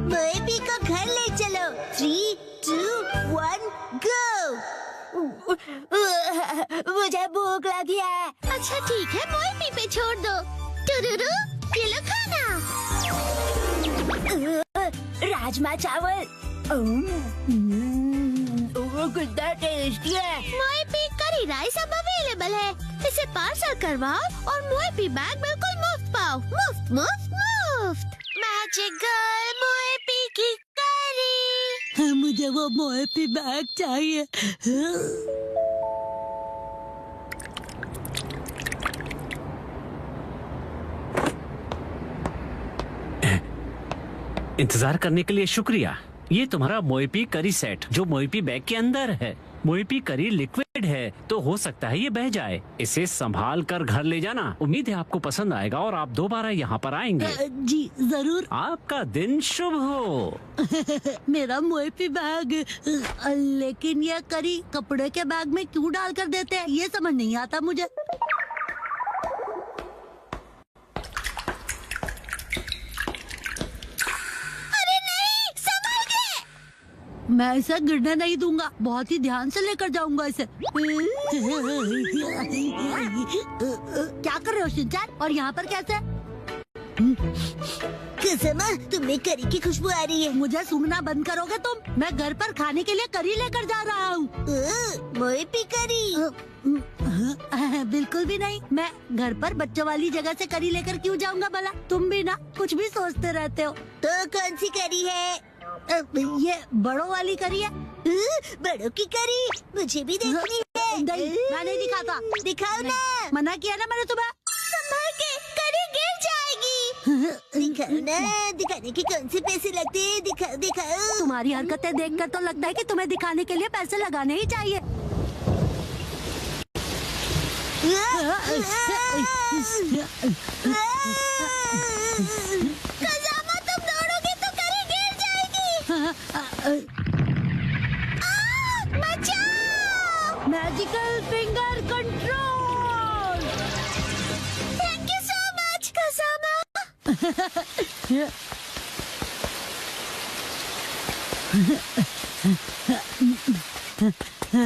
मोएपी को घर ले चलो। 3, 2, 1 गो। मुझे भूख लगी है। अच्छा ठीक है, मोएपी पे छोड़ दो। टुरुरु, ये लो खाना। राजमा चावल कितना टेस्टी है। मोएपी करी राइस अब अवेलेबल है। इसे पार्सल करवाओ और मोएपी बैग बिल्कुल मुफ्त पाओ। मुफ्त मुफ्त मुफ्त। मैजिकल मोएपी की करी। मुझे वो मोएपी बैग चाहिए। इंतजार करने के लिए शुक्रिया। ये तुम्हारा मोएपी करी सेट जो मोएपी बैग के अंदर है। मोएपी करी लिक्विड है तो हो सकता है ये बह जाए। इसे संभाल कर घर ले जाना। उम्मीद है आपको पसंद आएगा और आप दोबारा यहाँ पर आएंगे। जी जरूर। आपका दिन शुभ हो। मेरा मोएपी बैग। लेकिन ये करी कपड़े के बैग में क्यों डाल कर देते हैं, ये समझ नहीं आता मुझे। मैं इसे गिरने नहीं दूंगा, बहुत ही ध्यान से लेकर जाऊंगा इसे। क्या कर रहे हो शिनचैन, और यहाँ पर कैसे? कसमा, तुम्हें करी की खुशबू आ रही है। मुझे सूंघना बंद करोगे तुम? मैं घर पर खाने के लिए करी लेकर जा रहा हूँ। मोएपी करी? बिल्कुल भी नहीं। मैं घर पर बच्चों वाली जगह से करी लेकर क्यों जाऊंगा भला? तुम भी ना कुछ भी सोचते रहते हो। तो कौन सी करी है? ये बड़ों वाली करी है। बड़ों की करी मुझे भी देखनी है। नहीं, मैं नहीं दिखाता। दिखाओ ना। मना किया ना मैंने तुम्हें। संभाल के, करी गिर जाएगी। दिखाओ ना, दिखाने के कौन से पैसे लगते हैं? दिखाओ दिखाओ। तुम्हारी हरकतें देखकर तो लगता है कि तुम्हें दिखाने के लिए पैसे लगाने ही चाहिए। खजामा, तुम दौड़ोगे तो करी गिर जाएगी। बचाओ! Magical finger control. Thank you so much खजामा।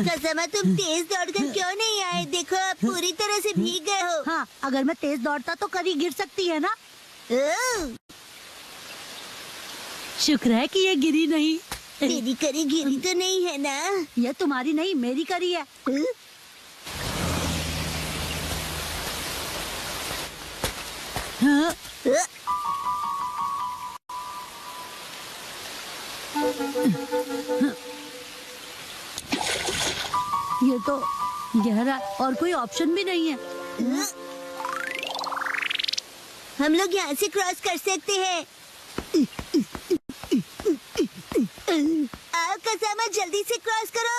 कसमा, तुम तेज दौड़कर क्यों नहीं आए? देखो आप पूरी तरह से भीग गए हो। हाँ, अगर मैं तेज दौड़ता तो करी गिर सकती है ना। शुक्र है कि ये गिरी नहीं। तेरी करी गिरी तो नहीं है ना? ये तुम्हारी नहीं, मेरी करी है। हाँ? ये तो गहरा और कोई ऑप्शन भी नहीं है। हम लोग यहाँ से क्रॉस कर सकते हैं। आओ कसमा, जल्दी से क्रॉस करो।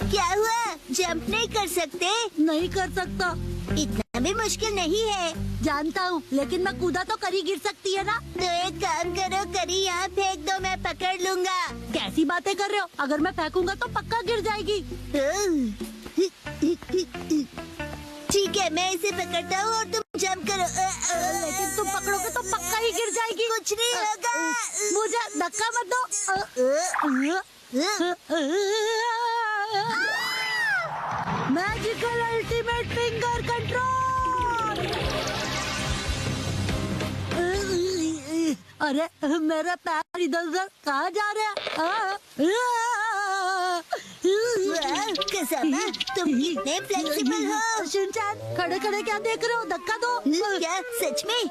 क्या हुआ? जंप नहीं कर सकते? नहीं कर सकता। इतना भी मुश्किल नहीं है। जानता हूँ, लेकिन मैं कूदा तो करी गिर सकती है ना। तो एक काम करो, करी यहाँ फेंक दो, मैं पकड़ लूंगा। कैसी बातें कर रहे हो? अगर मैं फेंकूंगा तो पक्का गिर जाएगी। ठीक है, मैं इसे पकड़ता हूँ और तुम जंप करो। लेकिन तुम पकड़ोगे तो पक्का ही गिर जाएगी। कुछ नहीं होगा। मुझे धक्का मत दो। Magical ultimate finger control. अरे मेरा पैर इधर उधर कहाँ जा रहा है? कसमा, तुम कितने फ्लेक्सिबल हो। शिनचैन, खड़े खड़े क्या देख रहे हो? धक्का दो। क्या सच में?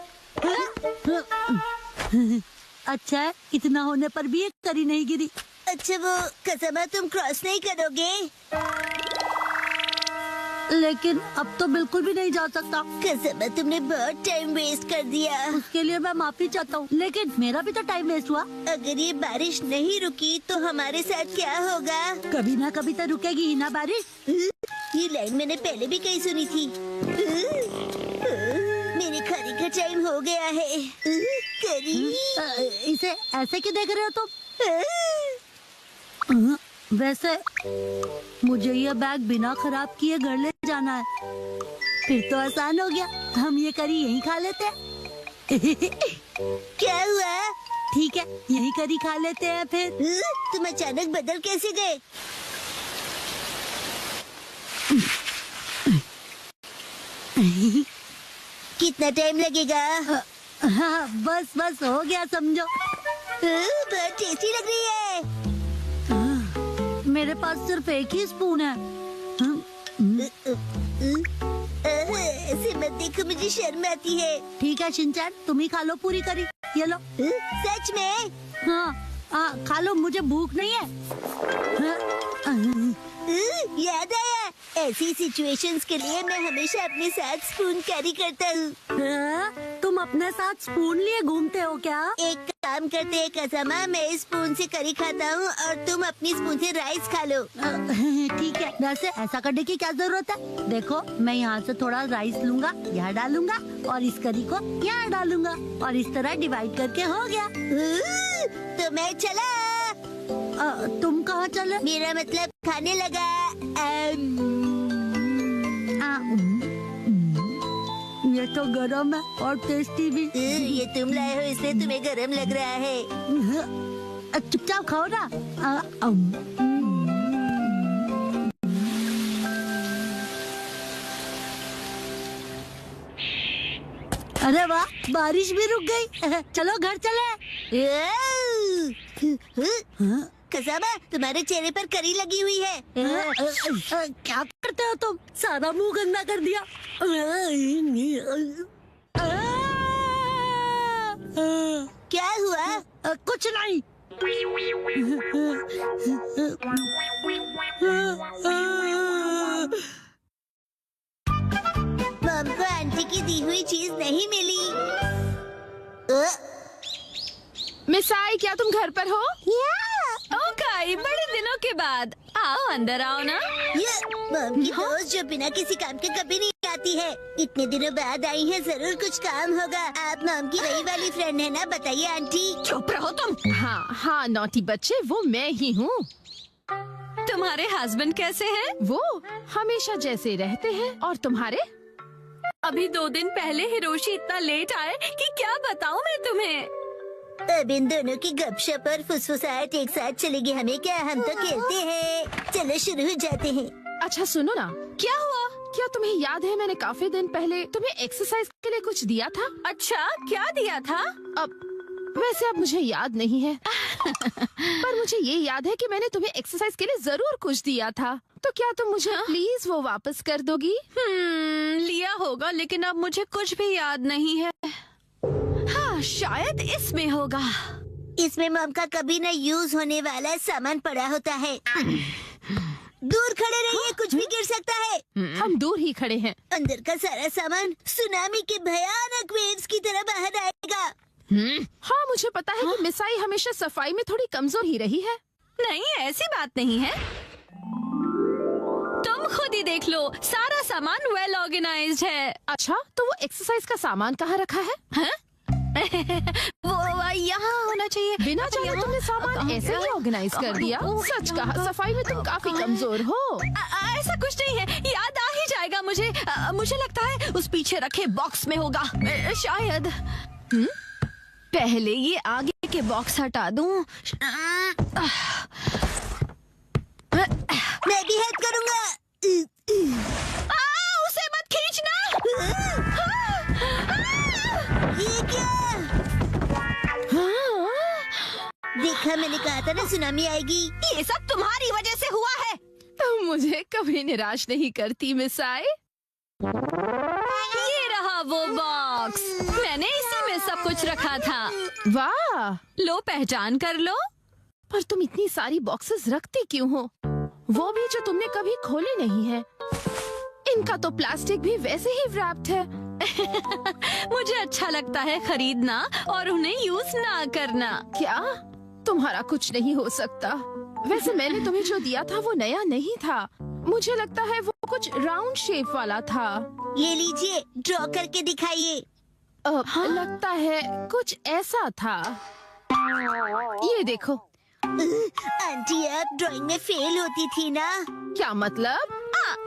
अच्छा है, इतना होने पर भी एक करी नहीं गिरी। अच्छा वो कसमा, तुम क्रॉस नहीं करोगे? लेकिन अब तो बिल्कुल भी नहीं जा सकता। कसमा, तुमने बहुत टाइम वेस्ट कर दिया। उसके लिए मैं माफी चाहता हूँ, लेकिन मेरा भी तो टाइम वेस्ट हुआ। अगर ये बारिश नहीं रुकी तो हमारे साथ क्या होगा? कभी ना कभी तो रुकेगी ही ना बारिश। ये लाइन मैंने पहले भी कहीं सुनी थी। मेरे खाने का टाइम हो गया है। करी, इसे ऐसे क्यों देख रहे हो तुम? वैसे मुझे ये बैग बिना खराब किए घर ले जाना है। फिर तो आसान हो गया, हम ये करी यहीं खा लेते हैं। क्या हुआ? ठीक है, यहीं करी खा लेते हैं फिर। तुम अचानक बदल कैसे गए? कितना टाइम लगेगा? हाँ, बस बस हो गया समझो। बहुत टेस्टी लग रही है। मेरे पास सिर्फ एक ही स्पून है। ऐसे मत देखो, मुझे शर्म आती है। ठीक है शिनचैन, तुम ही खा लो पूरी करी। ये लो। सच में? हाँ, खा लो, मुझे भूख नहीं है। याद आया, ऐसी सिचुएशंस के लिए मैं हमेशा अपने साथ स्पून कैरी करता हूँ। तुम अपने साथ स्पून लिए घूमते हो क्या? एक काम करते हैं कसामा, मैं इस स्पून से करी खाता हूँ और तुम अपनी स्पून से राइस खा लो। ठीक है, वैसे ऐसा करने की क्या जरूरत है? देखो, मैं यहाँ से थोड़ा राइस लूंगा, यहाँ डालूंगा और इस करी को यहाँ डालूंगा और इस तरह डिवाइड करके हो गया। तो मैं चला। तुम कहाँ चले? मेरा मतलब खाने लगा। ये तो गरम है और टेस्टी भी। ये तुम लाए हो इसलिए तुम्हें गरम लग रहा है। चुपचाप खाओ ना। अरे वाह, बारिश भी रुक गई। चलो घर चले। कसाबा, तुम्हारे चेहरे पर करी लगी हुई है। क्या करते हो तुम? सारा मुंह गंदा कर दिया। क्या हुआ? कुछ नहीं। मम को आंटी की दी हुई चीज नहीं मिली। मिसाई, क्या तुम घर पर हो? ओके, बड़े दिनों के बाद। आओ अंदर आओ ना। ये मम की दोस्त जो बिना किसी काम के कभी नहीं आती है, इतने दिनों बाद आई है, जरूर कुछ काम होगा। आप मम की वही वाली फ्रेंड है ना? बताइए आंटी। चुप रहो तुम। हाँ नौटी बच्चे, वो मैं ही हूँ। तुम्हारे हस्बैंड कैसे हैं? वो हमेशा जैसे रहते हैं। और तुम्हारे? अभी 2 दिन पहले हिरोशी इतना लेट आए कि क्या बताऊँ मैं तुम्हें। अब इन दोनों की गपशप और फुसफुसाहट एक साथ चलेगी, हमें क्या, हम तो खेलते हैं। चलो शुरू हो जाते हैं। अच्छा सुनो ना, क्या हुआ? क्या तुम्हें याद है मैंने काफी दिन पहले तुम्हें एक्सरसाइज के लिए कुछ दिया था? अच्छा, क्या दिया था? वैसे अब मुझे याद नहीं है। पर मुझे ये याद है कि मैंने तुम्हें एक्सरसाइज के लिए जरूर कुछ दिया था। तो क्या तुम मुझे प्लीज वो वापस कर दोगी? लिया होगा, लेकिन अब मुझे कुछ भी याद नहीं है। हाँ, शायद इसमें होगा। इसमें मम का कभी न यूज होने वाला सामान पड़ा होता है। दूर खड़े रहिए, कुछ भी गिर सकता है। हम दूर ही खड़े हैं। अंदर का सारा सामान सुनामी के भयानक वेव्स की तरह बाहर आएगा। हाँ, मुझे पता है कि मिसाई हमेशा सफाई में थोड़ी कमजोर ही रही है। नहीं, ऐसी बात नहीं है। तुम खुद ही देख लो, सारा सामान वेल ऑर्गेनाइज्ड है। अच्छा, तो वो एक्सरसाइज का सामान कहाँ रखा है? वो यहाँ होना चाहिए। बिना जाने तुमने सामान ऐसे ही ऑर्गेनाइज कर दिया। सच कहा, सफाई में तुम काफी कमजोर हो। ऐसा कुछ नहीं है, याद आ ही जाएगा मुझे। मुझे लगता है उस पीछे रखे बॉक्स में होगा, शायद। पहले ये आगे के बॉक्स हटा दूं। मैं भी हेल्प करूँगा। उसे मत खींचना। ये क्या? देखा, मैंने कहा था ना सुनामी आएगी। ये सब तुम्हारी वजह से हुआ है। तुम मुझे कभी निराश नहीं करती मिसाई। ये रहा वो बॉक्स, मैंने इसी में सब कुछ रखा था। वाह, लो पहचान कर लो। पर तुम इतनी सारी बॉक्सेस रखती क्यों हो? वो भी जो तुमने कभी खोले नहीं है। इनका तो प्लास्टिक भी वैसे ही रैप्ड है। मुझे अच्छा लगता है खरीदना और उन्हें यूज ना करना। क्या? तुम्हारा कुछ नहीं हो सकता। वैसे मैंने तुम्हें जो दिया था वो नया नहीं था। मुझे लगता है वो कुछ राउंड शेप वाला था। ये लीजिए, ड्रॉ करके दिखाइए। लगता है कुछ ऐसा था। ये देखो, आंटी आप ड्राइंग में फेल होती थी ना। क्या मतलब?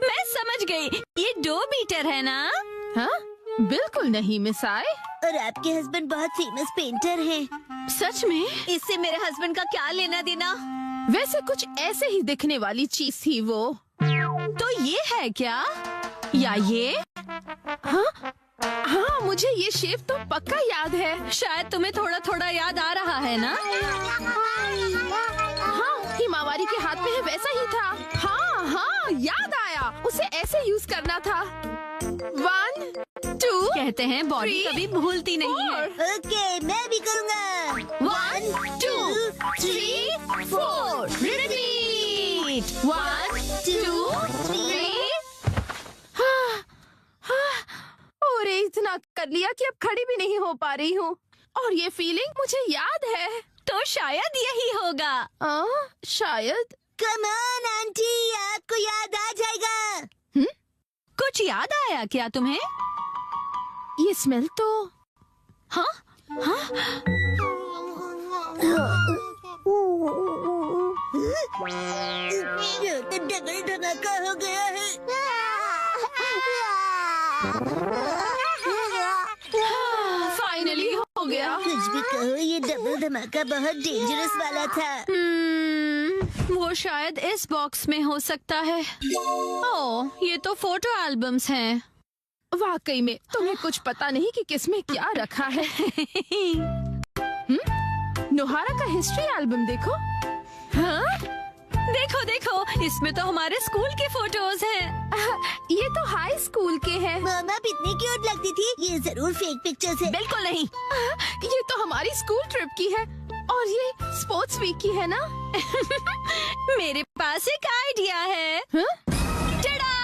मैं समझ गई, ये 2 मीटर है ना? हाँ? बिल्कुल नहीं मिस आए। और आपके हस्बैंड बहुत फेमस पेंटर हैं। सच में? इससे मेरे हस्बैंड का क्या लेना देना? वैसे कुछ ऐसे ही दिखने वाली चीज थी वो। तो ये है क्या? या ये? हाँ, मुझे ये शेप तो पक्का याद है। शायद तुम्हें थोड़ा थोड़ा याद आ रहा है ना? हाँ, हिमावारी के हाथ में है वैसा ही था। हाँ, याद आया। उसे ऐसे यूज करना था। 1 2 कहते हैं बॉडी 3 कभी भूलती नहीं है। ओके, मैं भी करूँगा। 1 2 3 4 रिपीट। 1 2 3। और इतना कर लिया कि अब खड़ी भी नहीं हो पा रही हूँ। और ये फीलिंग मुझे याद है। तो शायद यही होगा। शायद। कम ऑन आंटी, आपको याद आ जाएगा। कुछ याद आया क्या तुम्हें? ये स्मेल तो। हाँ? ये तो डबल धमाका हो गया है। फाइनली हो गया। कुछ भी कहो, ये डबल धमाका बहुत डेंजरस वाला था। वो शायद इस बॉक्स में हो सकता है। ओह, ये तो फोटो एल्बम्स हैं। वाकई में तुम्हें कुछ पता नहीं कि किसमें क्या रखा है। नोहारा का हिस्ट्री एल्बम देखो। हाँ? देखो देखो, इसमें तो हमारे स्कूल के फोटोज हैं। ये तो हाई स्कूल के हैं। मामा आप इतनी क्यूट लगती थी। ये जरूर फेक पिक्चर्स है। बिल्कुल नहीं। ये तो हमारी स्कूल ट्रिप की है। और ये स्पोर्ट्स वीक की है ना? मेरे पास एक आइडिया है। टडा!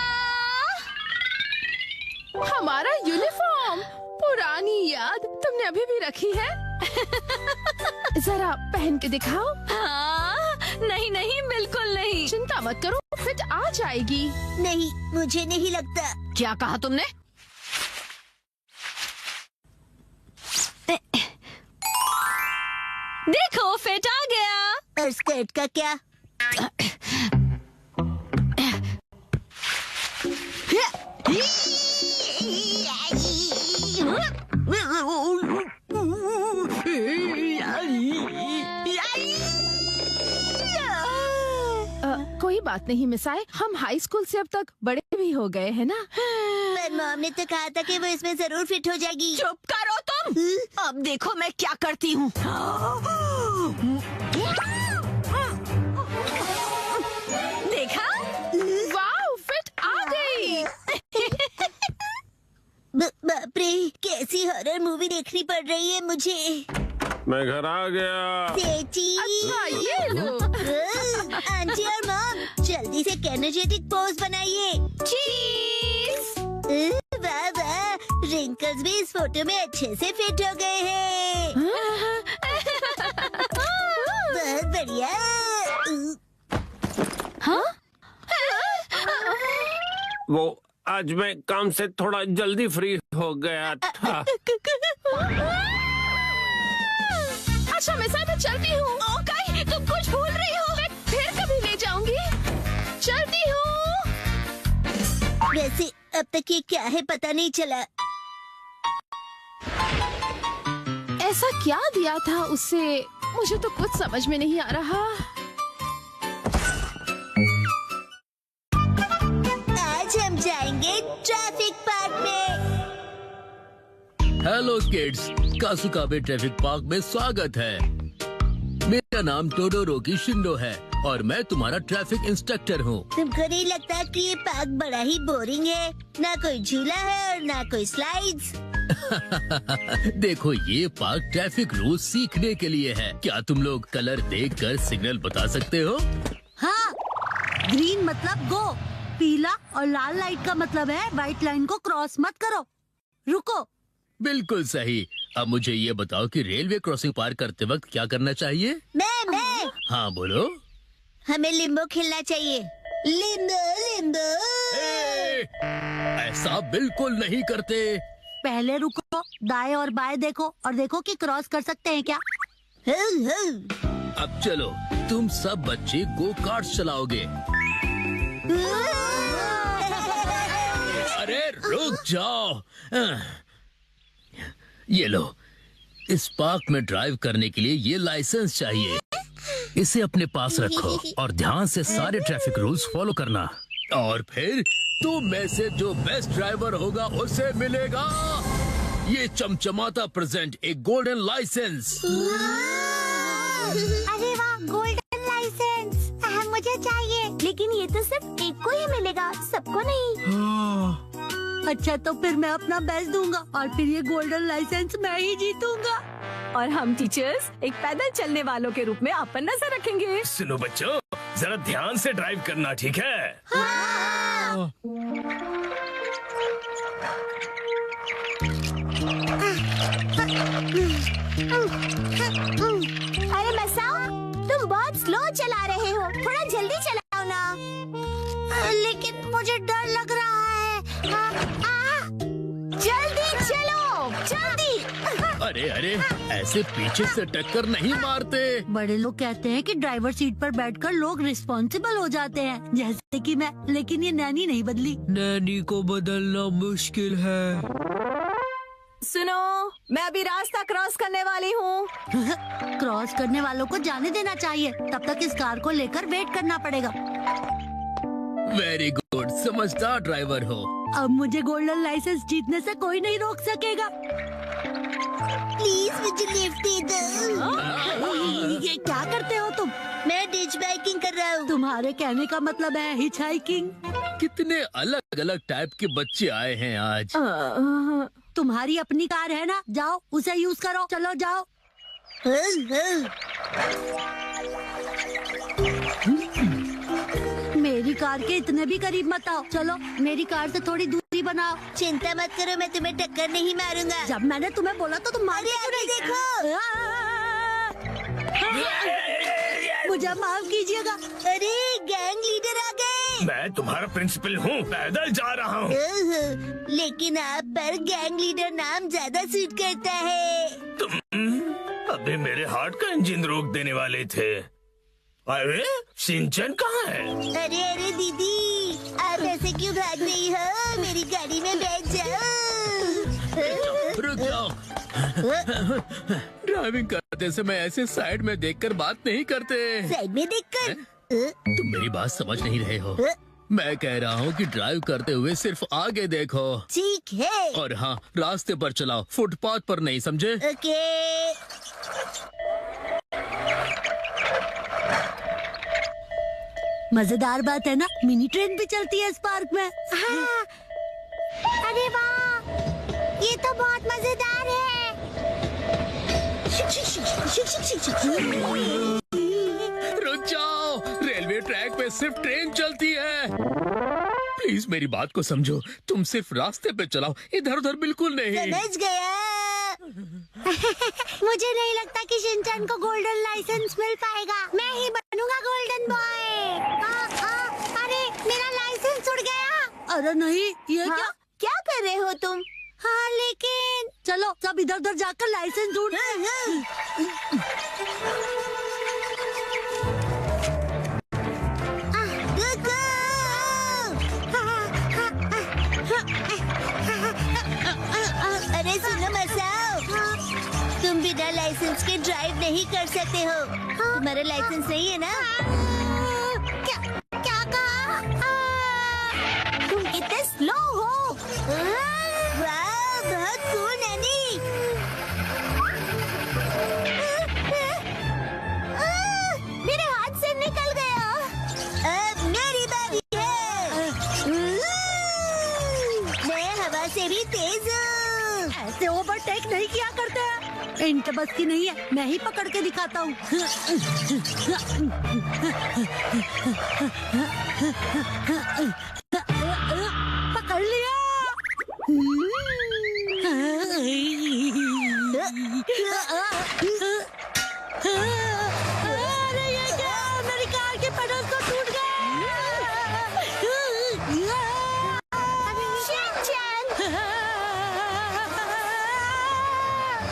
हमारा यूनिफॉर्म। पुरानी याद तुमने अभी भी रखी है? जरा पहन के दिखाओ। नहीं नहीं, बिल्कुल नहीं। चिंता मत करो, फिट आ जाएगी। नहीं, मुझे नहीं लगता। क्या कहा तुमने? देखो, फिट आ गया। और स्कर्ट का क्या? कोई बात नहीं मिसाए, हम हाई स्कूल से अब तक बड़े भी हो गए हैं ना। पर मॉम ने तो कहा था कि वो इसमें जरूर फिट हो जाएगी। चुप करो तुम। अब देखो मैं क्या करती हूँ। देखा? वाह, फिट आ गई। बाप रे, कैसी हॉरर मूवी देखनी पड़ रही है मुझे। मैं घर आ गया। सेठी। अच्छा, ये लो। आंटी और मॉम जल्दी से एनर्जेटिक पोज बनाइए। चीज। वाह वाह, रिंकल्स भी इस फोटो में अच्छे से फिट हो गए हैं। बहुत बढ़िया। वो आज मैं काम से थोड़ा जल्दी फ्री हो गया था। अच्छा मिसाए, मैं चलती हूँ। ओके, तुम कुछ भूल रही हो। मैं फिर कभी ले जाऊंगी। चलती हूँ। वैसे अब तक ये क्या है पता नहीं चला। ऐसा क्या दिया था उसे, मुझे तो कुछ समझ में नहीं आ रहा। आज हम जाएंगे ट्रैफिक पार्क में। हेलो किड्स, कासुकाबे ट्रैफिक पार्क में स्वागत है। मेरा नाम टोडोरोकी शिंडो है और मैं तुम्हारा ट्रैफिक इंस्ट्रक्टर हूँ। तुमको नहीं लगता कि ये पार्क बड़ा ही बोरिंग है? ना कोई झूला है और ना कोई स्लाइड्स। देखो, ये पार्क ट्रैफिक रूल सीखने के लिए है। क्या तुम लोग कलर देखकर सिग्नल बता सकते हो? हाँ, ग्रीन मतलब गो, पीला और लाल लाइट का मतलब है व्हाइट लाइन को क्रॉस मत करो, रुको। बिल्कुल सही। अब मुझे ये बताओ कि रेलवे क्रॉसिंग पार करते वक्त क्या करना चाहिए? मैं हाँ बोलो। हमें लिम्बो खेलना चाहिए। Limbo Limbo. ऐसा बिल्कुल नहीं करते। पहले रुको, दाएं और बाएं देखो और देखो कि क्रॉस कर सकते हैं क्या। अब चलो, तुम सब बच्चे गो कार्ट चलाओगे। अरे रुक जाओ। ये लो, इस पार्क में ड्राइव करने के लिए ये लाइसेंस चाहिए। इसे अपने पास रखो और ध्यान से सारे ट्रैफिक रूल्स फॉलो करना। और फिर तुम में से जो बेस्ट ड्राइवर होगा उसे मिलेगा ये चमचमाता प्रेजेंट, एक गोल्डन लाइसेंस। अरे वाह, गोल्डन लाइसेंस मुझे चाहिए। लेकिन ये तो सिर्फ एक को ही मिलेगा, सबको नहीं। अच्छा, तो फिर मैं अपना बेस्ट दूंगा और फिर ये गोल्डन लाइसेंस मैं ही जीतूंगा। और हम टीचर्स एक पैदल चलने वालों के रूप में आप पर नजर रखेंगे। सुनो बच्चों, जरा ध्यान से ड्राइव करना, ठीक है? अरे मसाओ, तुम बहुत स्लो चला रहे हो, थोड़ा जल्दी चलाओ ना। लेकिन मुझे डर लग रहा है। जल्दी चलो, जल्दी। अरे अरे, ऐसे पीछे से टक्कर नहीं मारते। बड़े लोग कहते हैं कि ड्राइवर सीट पर बैठकर लोग रिस्पॉन्सिबल हो जाते हैं, जैसे कि मैं। लेकिन ये नैनी नहीं बदली। नैनी को बदलना मुश्किल है। सुनो, मैं अभी रास्ता क्रॉस करने वाली हूँ। क्रॉस करने वालों को जाने देना चाहिए, तब तक इस कार को लेकर वेट करना पड़ेगा। वेरी गुड, समझदार ड्राइवर हो। अब मुझे गोल्डन लाइसेंस जीतने से कोई नहीं रोक सकेगा। प्लीज मुझे लिफ्ट दे दो। ये क्या करते हो तुम? मैं डिच बाइकिंग कर रहा हूँ। तुम्हारे कहने का मतलब है हिच हाइकिंग। कितने अलग अलग टाइप के बच्चे आए हैं आज। तुम्हारी अपनी कार है ना, जाओ उसे यूज करो। चलो जाओ। मेरी कार के इतने भी करीब मत आओ। चलो मेरी कार से थोड़ी दूरी बनाओ। चिंता मत करो, मैं तुम्हें टक्कर नहीं मारूंगा। जब मैंने तुम्हें बोला तो तुम मारे क्यों नहीं? देखो। मुझे माफ कीजिएगा। अरे गैंग लीडर आ गए। मैं तुम्हारा प्रिंसिपल हूँ, पैदल जा रहा हूँ। लेकिन आप पर गैंग लीडर नाम ज्यादा सूट करता है। तुम अभी मेरे हार्ट का इंजन रोक देने वाले थे। अरे सिंचन कहाँ है? अरे अरे दीदी, आप ऐसे क्यों भाग रही हो? मेरी गाड़ी में बैठ जाओ। रुक जाओ। ड्राइविंग करते समय ऐसे साइड में देखकर बात नहीं करते। साइड में देखकर? तुम मेरी बात समझ नहीं रहे हो। मैं कह रहा हूँ कि ड्राइव करते हुए सिर्फ आगे देखो। ठीक है। और हाँ, रास्ते पर चलाओ, फुटपाथ पर नहीं, समझे? ओके। मजेदार बात है ना, मिनी ट्रेन भी चलती है इस पार्क में। हाँ। अरे वाह, ये तो बहुत मजेदार है। रुक जाओ, रेलवे ट्रैक पे सिर्फ ट्रेन चलती है। प्लीज मेरी बात को समझो, तुम सिर्फ रास्ते पे चलाओ, इधर उधर बिल्कुल नहीं। समझ गया। मुझे नहीं लगता कि शिनचैन को गोल्डन लाइसेंस मिल पाएगा। मैं ही बनूंगा गोल्डन बॉय। अरे मेरा लाइसेंस उड़ गया। अरे नहीं, ये हाँ? क्या? क्या कर रहे हो तुम? हाँ लेकिन चलो सब इधर उधर जाकर लाइसेंस ढूंढ। अरे सुनो मसाओ, तुम बिना लाइसेंस के ड्राइव नहीं कर सकते हो। तुम्हारा लाइसेंस नहीं है ना? क्या कहा? तुम इतने स्लो हो। वाह, बहुत कूल नैनी। मेरे हाथ से निकल गया। अब मेरी बारी है। मैं हवा से भी तेज हूँ। ऐसे ओवरटेक नहीं किया करते हैं। इनके बस की नहीं है, मैं ही पकड़ के दिखाता हूँ। पकड़ लिया। अरे ये क्या? मेरी कार के पेडल्स तो टूट गए।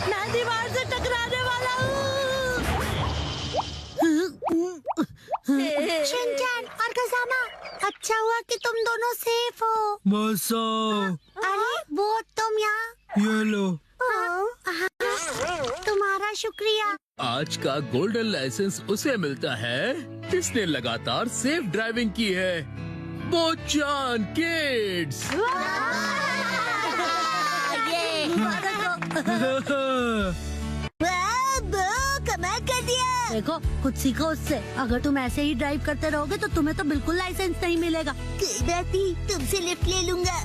मैं दीवार से टकराने वाला हूँ। कि तुम दोनों सेफ हो। मसा, अरे वो तुम यहाँ। ये लो। तुम्हारा शुक्रिया। आज का गोल्डन लाइसेंस उसे मिलता है जिसने लगातार सेफ ड्राइविंग की है। बोचान किड्स। कमाल कर दिया। देखो कुछ सीखो उससे। अगर तुम ऐसे ही ड्राइव करते रहोगे तो तुम्हें तो बिल्कुल लाइसेंस नहीं मिलेगा। कोई बात नहीं, तुमसे लिफ्ट ले लूंगा।